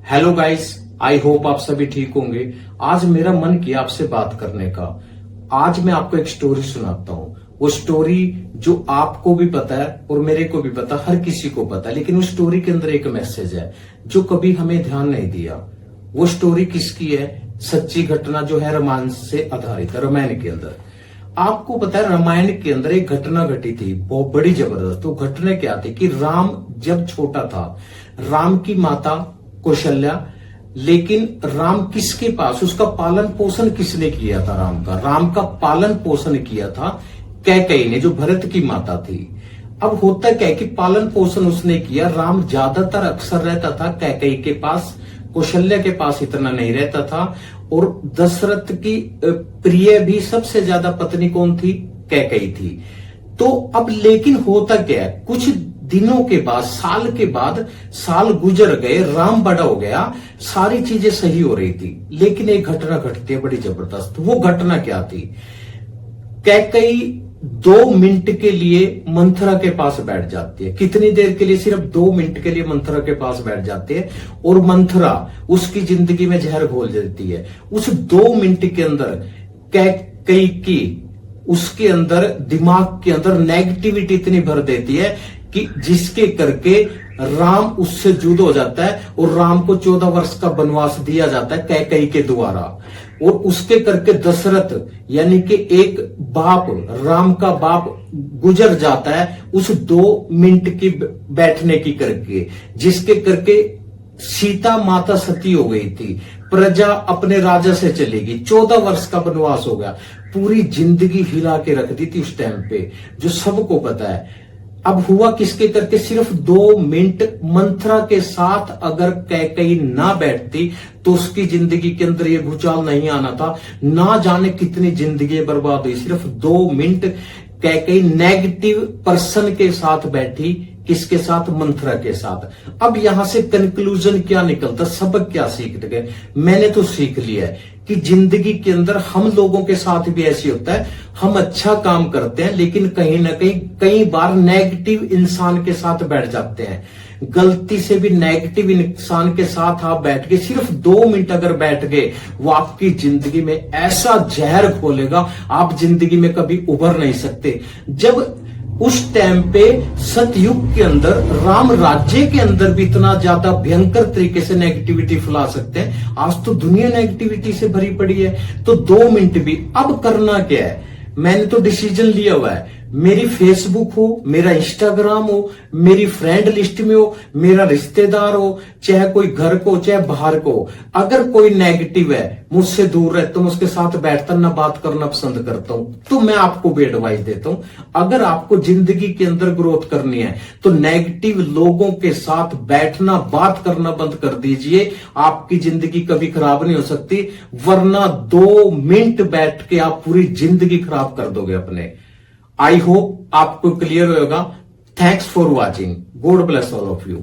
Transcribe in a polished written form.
Hello guys, I hope आप सभी ठीक होंगे। आज मेरा मन किया आपसे बात करने का। आज मैं आपको एक स्टोरी सुनाता हूँ। वो स्टोरी जो आपको भी पता है और मेरे को भी पता, हर किसी को पता है, लेकिन उस स्टोरी के अंदर एक मैसेज है जो कभी हमें ध्यान नहीं दिया। वो स्टोरी किसकी है? सच्ची घटना जो है रामायण से आधारित है। रामायण के अंदर आपको पता है, रामायण के अंदर एक घटना घटी थी बहुत बड़ी जबरदस्त। वो घटना क्या थी कि राम जब छोटा था, राम की माता कौशल्या, लेकिन राम किसके पास, उसका पालन पोषण किसने किया था? राम का पालन पोषण किया था कैकेयी ने, जो भरत की माता थी। अब होता क्या है कि पालन पोषण उसने किया। राम ज्यादातर अक्सर रहता था कैकेयी के पास, कौशल्या के पास इतना नहीं रहता था। और दशरथ की प्रिय भी सबसे ज्यादा पत्नी कौन थी? कैकेयी थी। तो अब लेकिन होता क्या है, कुछ दिनों के बाद, साल के बाद, साल गुजर गए, राम बड़ा हो गया, सारी चीजें सही हो रही थी, लेकिन एक घटना घटती है बड़ी जबरदस्त। वो घटना क्या थी? कैकेयी 2 मिनट के लिए मंथरा के पास बैठ जाती है। कितनी देर के लिए? सिर्फ 2 मिनट के लिए मंथरा के पास बैठ जाती है और मंथरा उसकी जिंदगी में जहर घोल देती है। उस 2 मिनट के अंदर कैकेयी की, उसके अंदर, दिमाग के अंदर नेगेटिविटी इतनी भर देती है कि जिसके करके राम उससे जुदा हो जाता है और राम को 14 वर्ष का वनवास दिया जाता है कैकेयी के द्वारा। और उसके करके दशरथ यानी कि एक बाप, राम का बाप गुजर जाता है उस 2 मिनट की बैठने की करके, जिसके करके सीता माता सती हो गई थी, प्रजा अपने राजा से चली गई, 14 वर्ष का वनवास हो गया, पूरी जिंदगी हिला के रख दी थी उस टाइम पे, जो सबको पता है। अब हुआ किसके करके? सिर्फ 2 मिनट मंथरा के साथ अगर कैकेयी ना बैठती तो उसकी जिंदगी के अंदर ये भूचाल नहीं आना था। ना जाने कितनी जिंदगी बर्बाद हुई। सिर्फ 2 मिनट कैकेयी नेगेटिव पर्सन के साथ बैठी। किसके साथ? मंथरा के साथ। अब यहां से कंक्लूजन क्या निकलता, सबक क्या सीखते गए? मैंने तो सीख लिया है कि जिंदगी के अंदर हम लोगों के साथ भी ऐसी होता है। हम अच्छा काम करते हैं लेकिन कहीं ना कहीं कई बार नेगेटिव इंसान के साथ बैठ जाते हैं। गलती से भी नेगेटिव इंसान के साथ आप बैठ गए, सिर्फ 2 मिनट अगर बैठ गए, वो आपकी जिंदगी में ऐसा जहर खोलेगा, आप जिंदगी में कभी उभर नहीं सकते। जब उस टाइम पे सतयुग के अंदर, राम राज्य के अंदर भी इतना ज्यादा भयंकर तरीके से नेगेटिविटी फैला सकते हैं। आज तो दुनिया नेगेटिविटी से भरी पड़ी है, तो 2 मिनट भी। अब करना क्या है? मैंने तो डिसीजन लिया हुआ है। मेरी फेसबुक हो, मेरा इंस्टाग्राम हो, मेरी फ्रेंड लिस्ट में हो, मेरा रिश्तेदार हो, चाहे कोई घर को, चाहे बाहर को, अगर कोई नेगेटिव है, मुझसे दूर रहता हूं, उसके साथ बैठकर ना बात करना पसंद करता हूं। तो मैं आपको भी एडवाइस देता हूं, अगर आपको जिंदगी के अंदर ग्रोथ करनी है तो नेगेटिव लोगों के साथ बैठना, बात करना बंद कर दीजिए। आपकी जिंदगी कभी खराब नहीं हो सकती, वरना 2 मिनट बैठ के आप पूरी जिंदगी खराब कर दोगे अपने। आई होप आपको क्लियर होगा। Thanks for watching. God bless all of you.